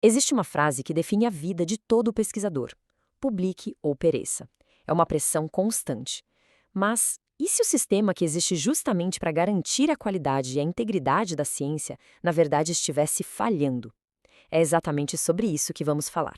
Existe uma frase que define a vida de todo pesquisador: publique ou pereça. É uma pressão constante. Mas e se o sistema que existe justamente para garantir a qualidade e a integridade da ciência, na verdade, estivesse falhando? É exatamente sobre isso que vamos falar.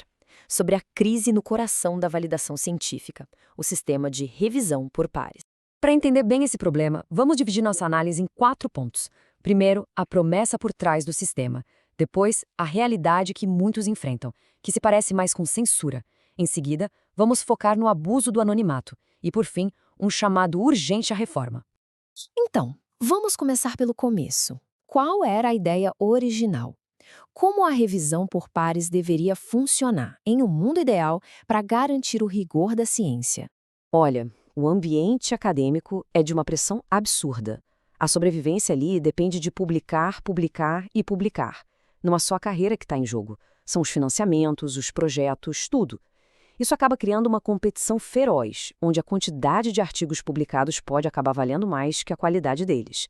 Sobre a crise no coração da validação científica, o sistema de revisão por pares. Para entender bem esse problema, vamos dividir nossa análise em 4 pontos. Primeiro, a promessa por trás do sistema. Depois, a realidade que muitos enfrentam, que se parece mais com censura. Em seguida, vamos focar no abuso do anonimato. E, por fim, um chamado urgente à reforma. Então, vamos começar pelo começo. Qual era a ideia original? Como a revisão por pares deveria funcionar, em um mundo ideal, para garantir o rigor da ciência? Olha, o ambiente acadêmico é de uma pressão absurda. A sobrevivência ali depende de publicar, publicar e publicar. Não é só a carreira que está em jogo. São os financiamentos, os projetos, tudo. Isso acaba criando uma competição feroz, onde a quantidade de artigos publicados pode acabar valendo mais que a qualidade deles.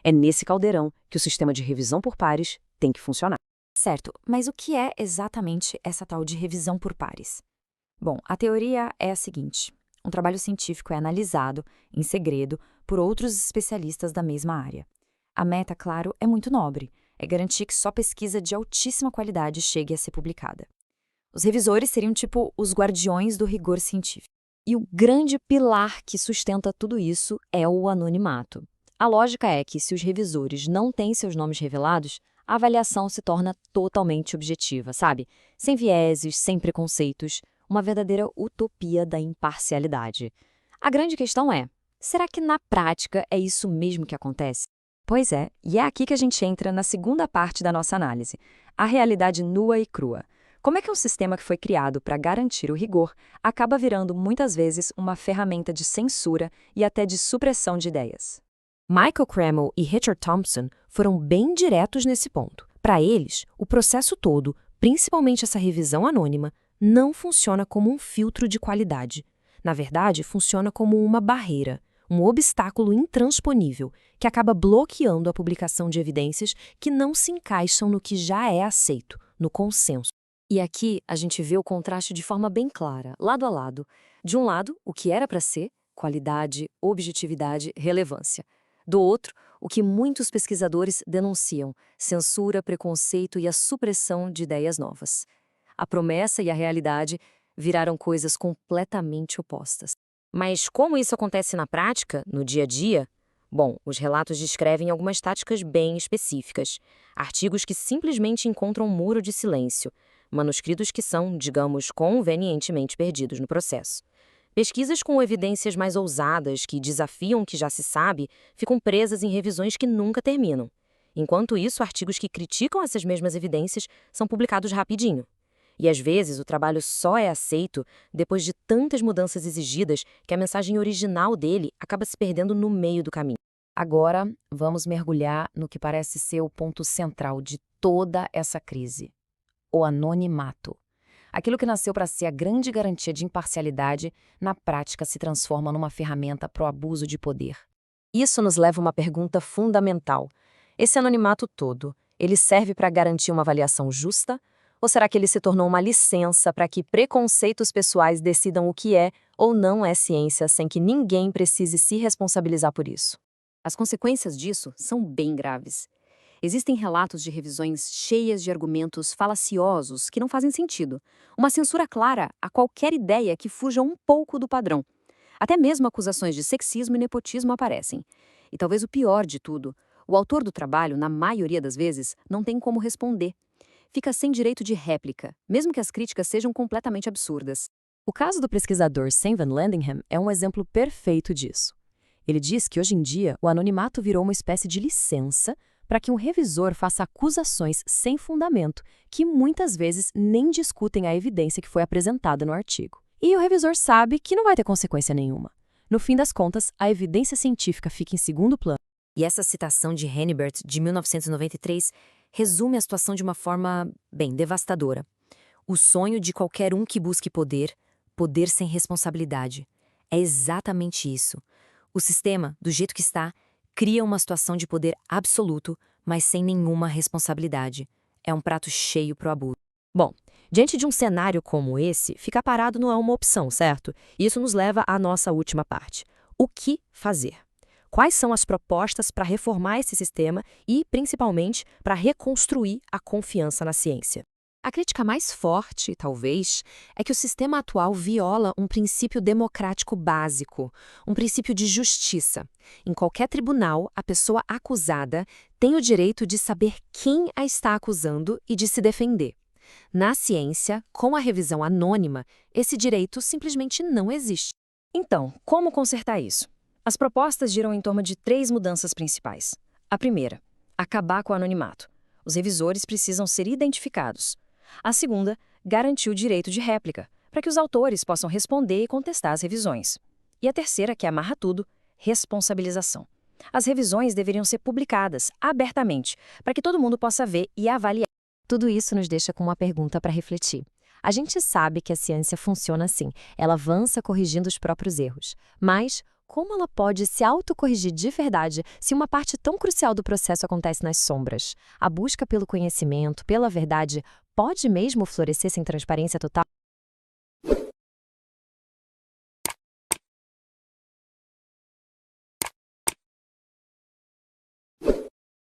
É nesse caldeirão que o sistema de revisão por pares tem que funcionar. Certo, mas o que é exatamente essa tal de revisão por pares? Bom, a teoria é a seguinte: um trabalho científico é analisado, em segredo, por outros especialistas da mesma área. A meta, claro, é muito nobre: é garantir que só pesquisa de altíssima qualidade chegue a ser publicada. Os revisores seriam tipo os guardiões do rigor científico. E o grande pilar que sustenta tudo isso é o anonimato. A lógica é que, se os revisores não têm seus nomes revelados, a avaliação se torna totalmente objetiva, sabe? Sem vieses, sem preconceitos, uma verdadeira utopia da imparcialidade. A grande questão é: será que na prática é isso mesmo que acontece? Pois é, e é aqui que a gente entra na segunda parte da nossa análise: a realidade nua e crua. Como é que um sistema que foi criado para garantir o rigor acaba virando muitas vezes uma ferramenta de censura e até de supressão de ideias? Michael Cremel e Richard Thompson foram bem diretos nesse ponto. Para eles, o processo todo, principalmente essa revisão anônima, não funciona como um filtro de qualidade. Na verdade, funciona como uma barreira, um obstáculo intransponível que acaba bloqueando a publicação de evidências que não se encaixam no que já é aceito, no consenso. E aqui a gente vê o contraste de forma bem clara, lado a lado. De um lado, o que era para ser qualidade, objetividade, relevância. Do outro, o que muitos pesquisadores denunciam: censura, preconceito e a supressão de ideias novas. A promessa e a realidade viraram coisas completamente opostas. Mas como isso acontece na prática, no dia a dia? Bom, os relatos descrevem algumas táticas bem específicas. Artigos que simplesmente encontram um muro de silêncio. Manuscritos que são, digamos, convenientemente perdidos no processo. Pesquisas com evidências mais ousadas, que desafiam o que já se sabe, ficam presas em revisões que nunca terminam. Enquanto isso, artigos que criticam essas mesmas evidências são publicados rapidinho. E às vezes o trabalho só é aceito depois de tantas mudanças exigidas que a mensagem original dele acaba se perdendo no meio do caminho. Agora, vamos mergulhar no que parece ser o ponto central de toda essa crise: o anonimato. Aquilo que nasceu para ser a grande garantia de imparcialidade, na prática se transforma numa ferramenta para o abuso de poder. Isso nos leva a uma pergunta fundamental: esse anonimato todo, ele serve para garantir uma avaliação justa? Ou será que ele se tornou uma licença para que preconceitos pessoais decidam o que é ou não é ciência sem que ninguém precise se responsabilizar por isso? As consequências disso são bem graves. Existem relatos de revisões cheias de argumentos falaciosos que não fazem sentido. Uma censura clara a qualquer ideia que fuja um pouco do padrão. Até mesmo acusações de sexismo e nepotismo aparecem. E talvez o pior de tudo: o autor do trabalho, na maioria das vezes, não tem como responder. Fica sem direito de réplica, mesmo que as críticas sejam completamente absurdas. O caso do pesquisador Sam Van Landingham é um exemplo perfeito disso. Ele diz que hoje em dia o anonimato virou uma espécie de licença para que um revisor faça acusações sem fundamento, que muitas vezes nem discutem a evidência que foi apresentada no artigo. E o revisor sabe que não vai ter consequência nenhuma. No fim das contas, a evidência científica fica em segundo plano. E essa citação de Hennebert, de 1993, resume a situação de uma forma, bem, devastadora. O sonho de qualquer um que busque poder, poder sem responsabilidade. É exatamente isso. O sistema, do jeito que está, cria uma situação de poder absoluto, mas sem nenhuma responsabilidade. É um prato cheio para o abuso. Bom, diante de um cenário como esse, ficar parado não é uma opção, certo? Isso nos leva à nossa última parte. O que fazer? Quais são as propostas para reformar esse sistema e, principalmente, para reconstruir a confiança na ciência? A crítica mais forte, talvez, é que o sistema atual viola um princípio democrático básico, um princípio de justiça. Em qualquer tribunal, a pessoa acusada tem o direito de saber quem a está acusando e de se defender. Na ciência, com a revisão anônima, esse direito simplesmente não existe. Então, como consertar isso? As propostas giram em torno de 3 mudanças principais. A primeira, acabar com o anonimato. Os revisores precisam ser identificados. A segunda, garantir o direito de réplica, para que os autores possam responder e contestar as revisões. E a terceira, que amarra tudo, responsabilização. As revisões deveriam ser publicadas abertamente, para que todo mundo possa ver e avaliar. Tudo isso nos deixa com uma pergunta para refletir. A gente sabe que a ciência funciona assim, ela avança corrigindo os próprios erros. Mas como ela pode se autocorrigir de verdade se uma parte tão crucial do processo acontece nas sombras? A busca pelo conhecimento, pela verdade, pode mesmo florescer sem transparência total?